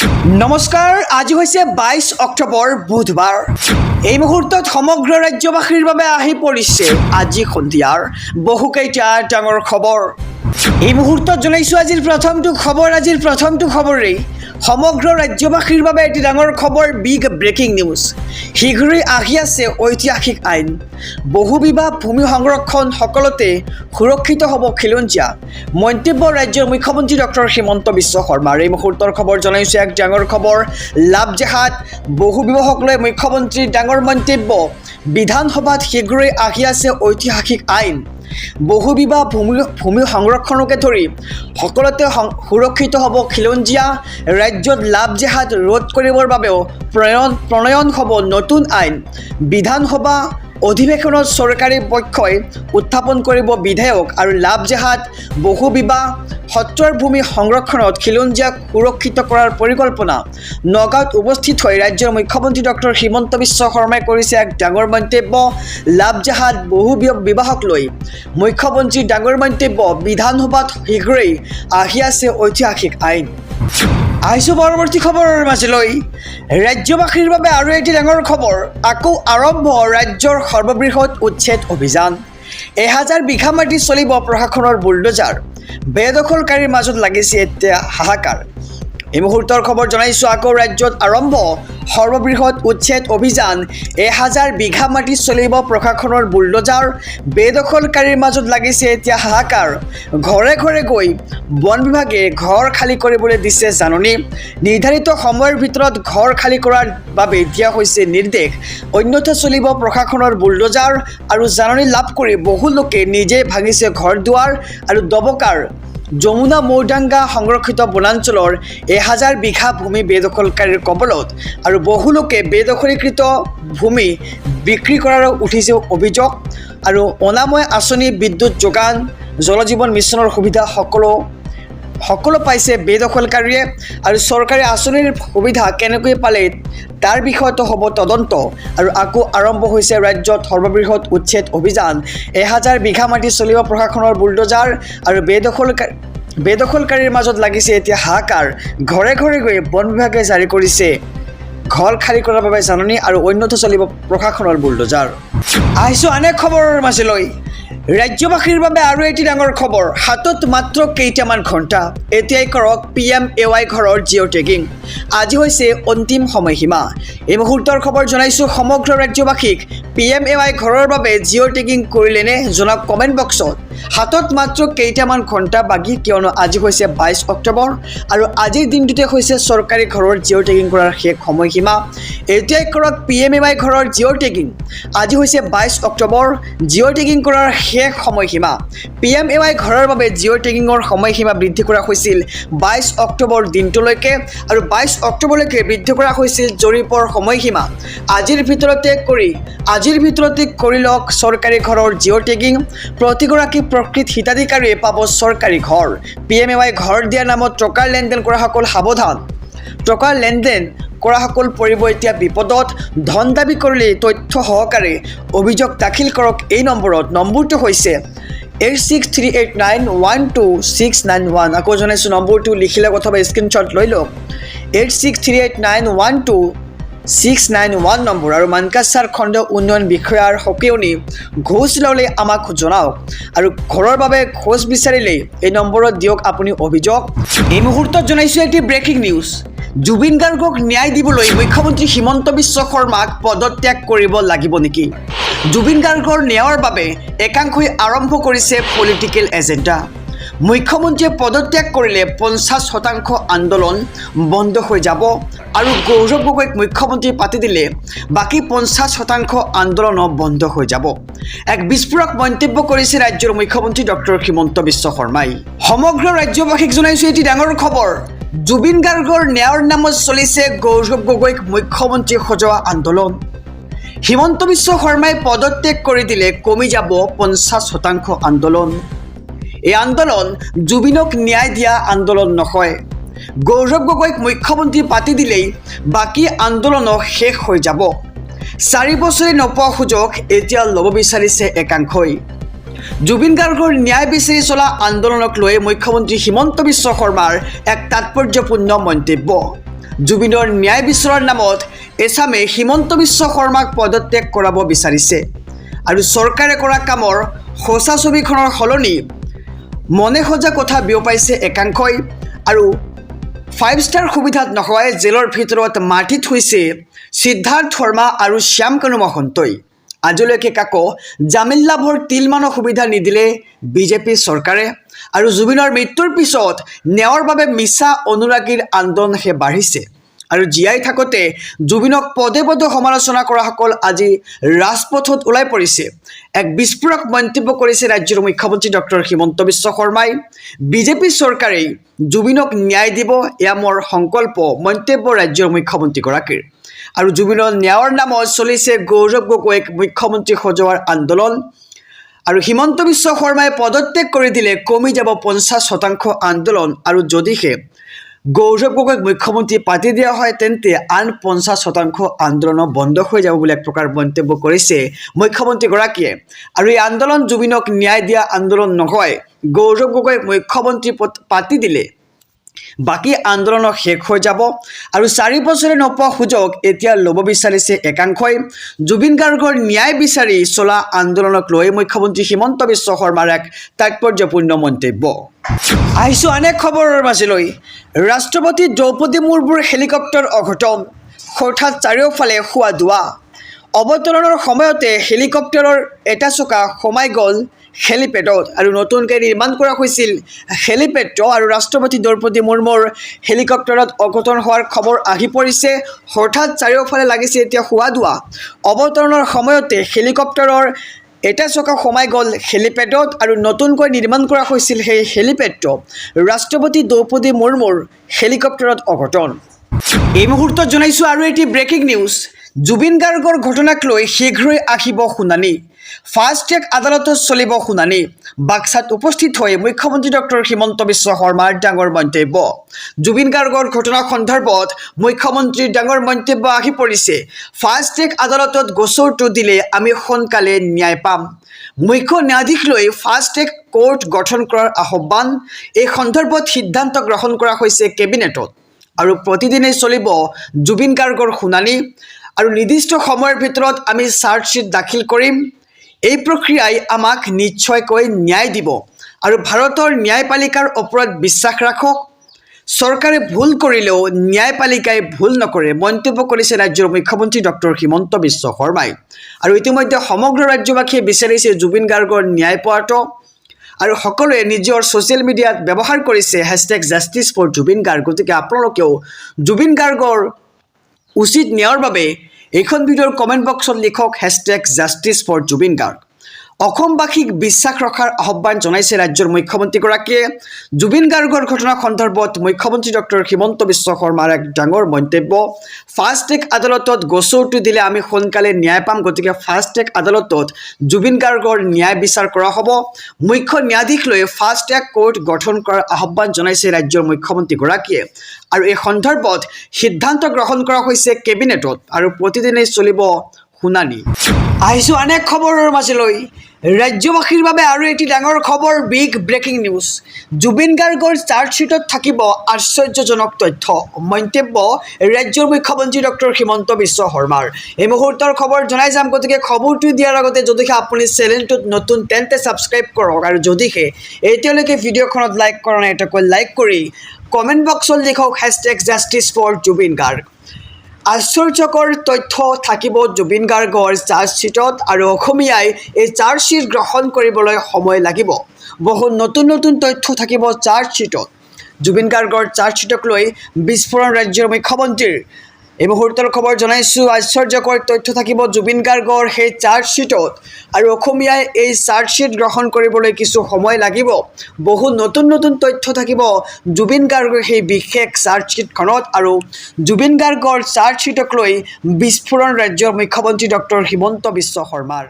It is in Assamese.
নমস্কাৰ, আজি হৈছে 22 অক্টোবৰ বুধবাৰ। এই মুহূৰ্তত সমগ্ৰ ৰাজ্যবাসীৰ বাবে আহি পৰিছে আজি সন্ধিয়াৰ বহুকেইটা ডাঙৰ খবৰ। এই মুহূৰ্তত জনাইছোঁ আজিৰ প্ৰথমটো খবৰেই সমগ্ৰ ৰাজ্যবাসীৰ বাবে এটি ডাঙৰ খবৰ, বিগ ব্ৰেকিং নিউজ। শীঘ্ৰেই আহি আছে ঐতিহাসিক আইন। বহু বিবাহ, ভূমি সংৰক্ষণ সকলোতে সুৰক্ষিত হ'ব খিলঞ্জীয়া মন্তব্য ৰাজ্যৰ মুখ্যমন্ত্ৰী ডক্টৰ হিমন্ত বিশ্ব শৰ্মাৰ। এই মুহূৰ্তৰ খবৰ জনাইছোঁ এক ডাঙৰ খবৰ, লাভ জেহাদ বহু বিবাহক লৈ মুখ্যমন্ত্ৰীৰ ডাঙৰ মন্তব্য। বিধানসভাত শীঘ্ৰেই আহি আছে ঐতিহাসিক আইন। বহু বিবাহ, ভূমি সংৰক্ষণকে ধৰি সকলোতে সুৰক্ষিত হ'ব খিলঞ্জীয়া। ৰাজ্যত লাভ জেহাদ ৰোধ কৰিবৰ বাবেও প্ৰণয়ন হ'ব নতুন আইন। বিধানসভা অধিৱেশনত চৰকাৰী পক্ষই উত্থাপন কৰিব বিধেয়ক আৰু লাভ জেহাদ বহু বিবাহ সত্ৰৰ ভূমি সংৰক্ষণত খিলঞ্জীয়াক সুৰক্ষিত কৰাৰ পৰিকল্পনা। নগাঁৱত উপস্থিত হৈ ৰাজ্যৰ মুখ্যমন্ত্ৰী ডক্টৰ হিমন্ত বিশ্ব শৰ্মাই কৰিছে এক ডাঙৰ মন্তব্য। লাভ জেহাদ বহু বিবাহক লৈ মুখ্যমন্ত্ৰীৰ ডাঙৰ মন্তব্য। বিধানসভাত শীঘ্ৰেই আহি আছে ঐতিহাসিক আইন। আহিছোঁ পৰৱৰ্তী খবৰৰ মাজলৈ। ৰাজ্যবাসীৰ বাবে আৰু এটি ডাঙৰ খবৰ, আকৌ আৰম্ভ ৰাজ্যৰ সৰ্ববৃহৎ উচ্ছেদ অভিযান। 1000 বিঘা মাটি চলিব প্ৰশাসনৰ বুলডোজাৰ। বেদখলকাৰীৰ মাজত লাগিছে এতিয়া হাহাকাৰ। এই মুহূৰ্তৰ খবৰ জনাইছোঁ আকৌ ৰাজ্যত আৰম্ভ সৰ্ববৃহৎ উচ্ছেদ অভিযান। 1000 বিঘা মাটি চলিব প্ৰশাসনৰ বুলডোজাৰ। বেদখলকাৰীৰ মাজত লাগিছে এতিয়া হাহাকাৰ। ঘৰে ঘৰে গৈ বন বিভাগে ঘৰ খালী কৰিবলৈ দিছে জাননী। নিৰ্ধাৰিত সময়ৰ ভিতৰত ঘৰ খালী কৰাৰ বাবে দিয়া হৈছে নিৰ্দেশ। অন্যথা চলিব প্ৰশাসনৰ বুলডোজাৰ আৰু জাননী লাভ কৰি বহু লোকে নিজে ভাঙিছে ঘৰ দুৱাৰ আৰু দবকাৰ। যমুনা মৌদাঙ্গা সংৰক্ষিত বনাঞ্চলৰ 1000 বিঘা ভূমি বেদখলকাৰীৰ কবলত আৰু বহু লোকে বেদখলীকৃত ভূমি বিক্ৰী কৰাৰ উঠিছে অভিযোগ। আৰু অনাময় আঁচনি, বিদ্যুৎ যোগান, জল জীৱন মিছনৰ সুবিধা সকলো পাইছে বেদখলকাৰীয়ে। আৰু চৰকাৰী আঁচনিৰ সুবিধা কেনেকৈ পালে তাৰ বিষয়তো হ'ব তদন্ত। আৰু আকৌ আৰম্ভ হৈছে ৰাজ্যত সৰ্ববৃহৎ উচ্ছেদ অভিযান। 1000 বিঘা মাটি চলিব প্ৰশাসনৰ বুলডোজাৰ আৰু বেদখলকাৰীৰ মাজত লাগিছে এতিয়া হাহাকাৰ। ঘৰে ঘৰে গৈ বন বিভাগে জাৰি কৰিছে ঘৰ খালী কৰাৰ বাবে জাননী আৰু অন্যথা চলিব প্ৰশাসনৰ বুলডোজাৰ। আহিছোঁ আন এক খবৰৰ মাজলৈ। ৰাজ্যবাসীৰ বাবে আৰু এটি ডাঙৰ খবৰ, হাতত মাত্ৰ কেইটামান ঘণ্টা, এতিয়াই কৰক PMAY ঘৰৰ জিঅ' টেগিং। আজি হৈছে অন্তিম সময়সীমা। এই মুহূৰ্তৰ খবৰ জনাইছোঁ সমগ্ৰ ৰাজ্যবাসীক। PMAY ঘৰৰ বাবে জিঅ' টেগিং কৰিলেনে জনাওক কমেণ্ট বক্সত। হাতত মাত্ৰ কেইটামান ঘণ্টা বাকী, কিয়নো আজি হৈছে 22 অক্টোবৰ আৰু আজিৰ দিনটোতে হৈছে চৰকাৰী ঘৰৰ জিঅ' টেগিং কৰাৰ শেষ সময়সীমা। এতিয়াই কৰক PMAY ঘৰৰ জিঅ' টেগিং। আজি হৈছে 22 অক্টোবৰ, জিঅ' টেগিং কৰাৰ শেষ সময়সীমা। PMAY ঘৰৰ বাবে জিঅ' টেগিঙৰ সময়সীমা বৃদ্ধি কৰা হৈছিল 22 অক্টোবৰ দিনটোলৈকে আৰু 22 অক্টোবৰলৈকে বৃদ্ধি কৰা হৈছিল জৰীপৰ সময়সীমা। আজিৰ ভিতৰতে কৰি লওক চৰকাৰী ঘৰৰ জিঅ' টেগিং। প্ৰতিগৰাকী প্ৰকৃত হিতাধিকাৰীয়ে পাব চৰকাৰী ঘৰ। PMAY ঘৰ দিয়াৰ নামত টকাৰ লেনদেন কৰাসকল সাৱধান। টকাৰ লেনদেন কৰাসকল পৰিব এতিয়া বিপদত। ধন দাবী কৰিলে তথ্য সহকাৰে অভিযোগ দাখিল কৰক এই নম্বৰত। নম্বৰটো হৈছে 8638912691। আকৌ জনাইছোঁ নম্বৰটো লিখি লওক অথবা স্ক্ৰীনশ্বট লৈ লওক। 8638912691 নম্বৰ। আৰু মানকাছাৰ খণ্ড উন্নয়ন বিষয়াৰ সকিয়নি ঘোষ ল'লে আমাক জনাওক। আৰু ঘৰৰ বাবে ঘোষ বিচাৰিলে এই নম্বৰত দিয়ক আপুনি অভিযোগ। এই মুহূৰ্তত জনাইছোঁ এটি ব্ৰেকিং নিউজ। জুবিন গাৰ্গক ন্যায় দিবলৈ মুখ্যমন্ত্ৰী হিমন্ত বিশ্ব শৰ্মাক পদত্যাগ কৰিব লাগিব নেকি? জুবিন গাৰ্গৰ ন্যায়ৰ বাবে একাংশই আৰম্ভ কৰিছে পলিটিকেল এজেণ্ডা। মুখ্যমন্ত্ৰীয়ে পদত্যাগ কৰিলে 50% আন্দোলন বন্ধ হৈ যাব আৰু গৌৰৱ গগৈক মুখ্যমন্ত্ৰী পাতি দিলে বাকী 50% আন্দোলনো বন্ধ হৈ যাব। এক বিস্ফোৰক মন্তব্য কৰিছে ৰাজ্যৰ মুখ্যমন্ত্ৰী ডক্টৰ হিমন্ত বিশ্ব শৰ্মাই। সমগ্ৰ ৰাজ্যবাসীক জনাইছোঁ এটি ডাঙৰ খবৰ, জুবিন গাৰ্গৰ ন্যায়ৰ নামত চলিছে গৌৰৱ গগৈক মুখ্যমন্ত্ৰী সজোৱা আন্দোলন। হিমন্ত বিশ্ব শৰ্মাই পদত্যাগ কৰি দিলে কমি যাব 50% আন্দোলন। এই আন্দোলন জুবিনক ন্যায় দিয়া আন্দোলন নহয়। গৌৰৱ গগৈক মুখ্যমন্ত্ৰী পাতি দিলেই বাকী আন্দোলনো শেষ হৈ যাব। 4 বছৰে নোপোৱা সুযোগ এতিয়া ল'ব বিচাৰিছে একাংশই। জুবিন গাৰ্গৰ ন্যায় বিচাৰি চলা আন্দোলনক লৈ মুখ্যমন্ত্ৰী হিমন্ত বিশ্ব শৰ্মাৰ এক তাৎপৰ্যপূৰ্ণ মন্তব্য। জুবিনৰ ন্যায় বিচৰাৰ নামত এছামে হিমন্ত বিশ্ব শৰ্মাক পদত্যাগ কৰাব বিচাৰিছে আৰু চৰকাৰে কৰা কামৰ সঁচা ছবিখনৰ সলনি মনে সজা কথা বিয়পাইছে একাংশই আৰু 5 ষ্টাৰ সুবিধাত নহয় জেলৰ ভিতৰত মাটিত হৈছে সিদ্ধাৰ্থ শৰ্মা আৰু শ্যামকানু মহন্তই আজিলৈকে কাকো জামিন লাভৰ তিলমানৰ সুবিধা নিদিলে বিজেপি চৰকাৰে আৰু জুবিনৰ মৃত্যুৰ পিছত ন্যায়ৰ বাবে মিছা অনুৰাগীৰ আন্দোলন হে বাঢ়িছে আৰু জীয়াই থাকোঁতে জুবিনক পদে পদে সমালোচনা কৰাসকল আজি ৰাজপথত ওলাই পৰিছে এক বিস্ফোৰক মন্তব্য কৰিছে ৰাজ্যৰ মুখ্যমন্ত্ৰী ডক্টৰ হিমন্ত বিশ্ব শৰ্মাই বিজেপি চৰকাৰে জুবিনক ন্যায় দিব এয়া মোৰ সংকল্প মন্তব্য ৰাজ্যৰ মুখ্যমন্ত্ৰীগৰাকীৰ আৰু জুবিনৰ ন্যায়ৰ নামত চলিছে গৌৰৱ গগৈক মুখ্যমন্ত্ৰী সজোৱাৰ আন্দোলন আৰু হিমন্ত বিশ্ব শৰ্মাই পদত্যাগ কৰি দিলে কমি যাব 50% আন্দোলন আৰু যদিহে গৌৰৱ গগৈক মুখ্যমন্ত্ৰী পাতি দিয়া হয় তেন্তে আন 50% আন্দোলন বন্ধ হৈ যাব বুলি এক প্ৰকাৰ মন্তব্য কৰিছে মুখ্যমন্ত্ৰীগৰাকীয়ে আৰু এই আন্দোলন জুবিনক ন্যায় দিয়া আন্দোলন নহয় গৌৰৱ গগৈক মুখ্যমন্ত্ৰী পাতি দিলে বাকি আন্দোলন শেষ হৈ যাব আৰু 4 বছৰে নোপোৱা সুযোগ এতিয়া ল'ব বিচাৰিছে একাংশই জুবিন গাৰ্গৰ ন্যায় বিচাৰি চলা আন্দোলনক লৈ মুখ্যমন্ত্ৰী হিমন্ত বিশ্ব শৰ্মাৰ এক তাৎপৰ্যপূৰ্ণ মন্তব্য আহিছো অনেক খবৰৰ মাজলৈ ৰাষ্ট্ৰপতি দ্ৰৌপদী মুৰ্মুৰ হেলিকপ্টাৰ অঘটন হঠাৎ চাৰিওফালে খোৱা দোৱা অৱতৰণৰ সময়তে হেলিকপ্টাৰৰ এটা চকা সোমাই গ'ল হেলিপেডত আৰু নতুনকৈ নিৰ্মাণ কৰা হৈছিল হেলিপেড আৰু ৰাষ্ট্ৰপতি দ্ৰৌপদী মুৰ্মুৰ হেলিকপ্টাৰত অঘটন হোৱাৰ খবৰ আহি পৰিছে হঠাৎ চাৰিওফালে লাগিছে এতিয়া খোৱা দোৱা অৱতৰণৰ সময়তে হেলিকপ্টাৰৰ এটা চকা সোমাই গ'ল হেলিপেডত আৰু নতুনকৈ নিৰ্মাণ কৰা হৈছিল সেই হেলিপেডটো ৰাষ্ট্ৰপতি দ্ৰৌপদী মুৰ্মুৰ হেলিকপ্টাৰত অঘটন এই মুহূৰ্তত জনাইছোঁ আৰু এটি ব্ৰেকিং নিউজ জুবিন গাৰ্গৰ ঘটনাক লৈ শীঘ্ৰেই আহিব শুনানি ফাষ্ট ট্ৰেক আদালতত চলিব শুনানি বাক্সাত উপস্থিত হৈ মুখ্যমন্ত্ৰী ডক্টৰ হিমন্ত বিশ্ব শৰ্মাৰ ডাঙৰ মন্তব্য জুবিন গাৰ্গৰ ঘটনা সন্দৰ্ভত মুখ্যমন্ত্ৰীৰ ডাঙৰ মন্তব্য আহি পৰিছে ফাষ্ট ট্ৰেক আদালতত গোচৰটো দিলে আমি সোনকালে ন্যায় পাম মুখ্য ন্যায়াধীশ লৈ ফাষ্ট ট্ৰেক কোৰ্ট গঠন কৰাৰ আহ্বান এই সন্দৰ্ভত সিদ্ধান্ত গ্ৰহণ কৰা হৈছে কেবিনেটত আৰু প্ৰতিদিনে চলিব জুবিন গাৰ্গৰ শুনানি আৰু নিৰ্দিষ্ট সময়ৰ ভিতৰত আমি চাৰ্জশ্বীট দাখিল কৰিম এই প্ৰক্ৰিয়াই আমাক নিশ্চয়কৈ ন্যায় দিব আৰু ভাৰতৰ ন্যায়পালিকাৰ ওপৰত বিশ্বাস ৰাখক চৰকাৰে ভুল কৰিলেও ন্যায়পালিকাই ভুল নকৰে মন্তব্য কৰিছে ৰাজ্যৰ মুখ্যমন্ত্ৰী ডক্টৰ হিমন্ত বিশ্ব শৰ্মাই আৰু ইতিমধ্যে সমগ্ৰ ৰাজ্যবাসীয়ে বিচাৰিছে জুবিন গাৰ্গৰ ন্যায় পোৱাটো আৰু সকলোৱে নিজৰ ছ'চিয়েল মিডিয়াত ব্যৱহাৰ কৰিছে #justice4Jubin Garg গতিকে আপোনালোকেও জুবিন গাৰ্গৰ উচিত ন্যায়ৰ বাবে এইখন ভিডিঅ'ৰ কমেণ্ট বক্সত লিখক #justice4Jubin Garg অসমবাসীক বিশ্বাস ৰখাৰ আহ্বান জনাইছে ৰাজ্যৰ মুখ্যমন্ত্ৰীগৰাকীয়ে জুবিন গাৰ্গৰ ঘটনা সন্দৰ্ভত মুখ্যমন্ত্ৰী ডক্টৰ হিমন্ত বিশ্ব শৰ্মাৰ এক ডাঙৰ মন্তব্য ফাষ্ট ট্ৰেক আদালতত গোচৰটো দিলে আমি সোনকালে ন্যায় পাম গতিকে ফাষ্ট ট্ৰেক আদালতত জুবিন গাৰ্গৰ ন্যায় বিচাৰ কৰা হ'ব মুখ্য ন্যায়াধীশ লৈ ফাষ্ট ট্ৰেক কোৰ্ট গঠন কৰাৰ আহ্বান জনাইছে ৰাজ্যৰ মুখ্যমন্ত্ৰীগৰাকীয়ে আৰু এই সন্দৰ্ভত সিদ্ধান্ত গ্ৰহণ কৰা হৈছে কেবিনেটত আৰু প্ৰতিদিনে চলিব শুনানি আহিছো অনেক খবৰৰ মাজলৈ ৰাজ্যবাসীৰ বাবে আৰু এটি ডাঙৰ খবৰ বিগ ব্ৰেকিং নিউজ জুবিন গাৰ্গৰ চাৰ্জশ্বীটত থাকিব আশ্চৰ্যজনক তথ্য মন্তব্য ৰাজ্যৰ মুখ্যমন্ত্ৰী ডক্টৰ হিমন্ত বিশ্ব শৰ্মাৰ এই মুহূৰ্তৰ খবৰ জনাই যাম গতিকে খবৰটো দিয়াৰ আগতে যদিহে আপুনি চেনেলটোত নতুন তেন্তে ছাবস্ক্ৰাইব কৰক আৰু যদিহে এতিয়ালৈকে ভিডিঅ'খনত লাইক কৰা নাই এটা লাইক কৰি কমেণ্ট বক্সত লিখক #justice4Jubin Garg আশ্চৰ্যকৰ তথ্য থাকিব জুবিন গাৰ্গৰ চাৰ্জশ্বীটত আৰু অসমীয়াই এই চাৰ্জশ্বীট গ্ৰহণ কৰিবলৈ সময় লাগিব বহু নতুন নতুন তথ্য থাকিব চাৰ্জশ্বীটত জুবিন গাৰ্গৰ চাৰ্জশ্বীটক লৈ বিস্ফোৰণ ৰাজ্যৰ মুখ্যমন্ত্ৰীৰ এই মুহূৰ্তৰ খবৰ জনাইছোঁ আশ্চৰ্যকৰ তথ্য থাকিব জুবিন গাৰ্গৰ সেই চাৰ্জশ্বীটত আৰু অসমীয়াই এই চাৰ্জশ্বীট গ্ৰহণ কৰিবলৈ কিছু সময় লাগিব বহু নতুন নতুন তথ্য থাকিব জুবিন গাৰ্গৰ সেই বিশেষ চাৰ্জশ্বীটখনত আৰু জুবিন গাৰ্গৰ চাৰ্জশ্বীটক লৈ বিস্ফোৰণ ৰাজ্যৰ মুখ্যমন্ত্ৰী ডক্টৰ হিমন্ত বিশ্ব শৰ্মাৰ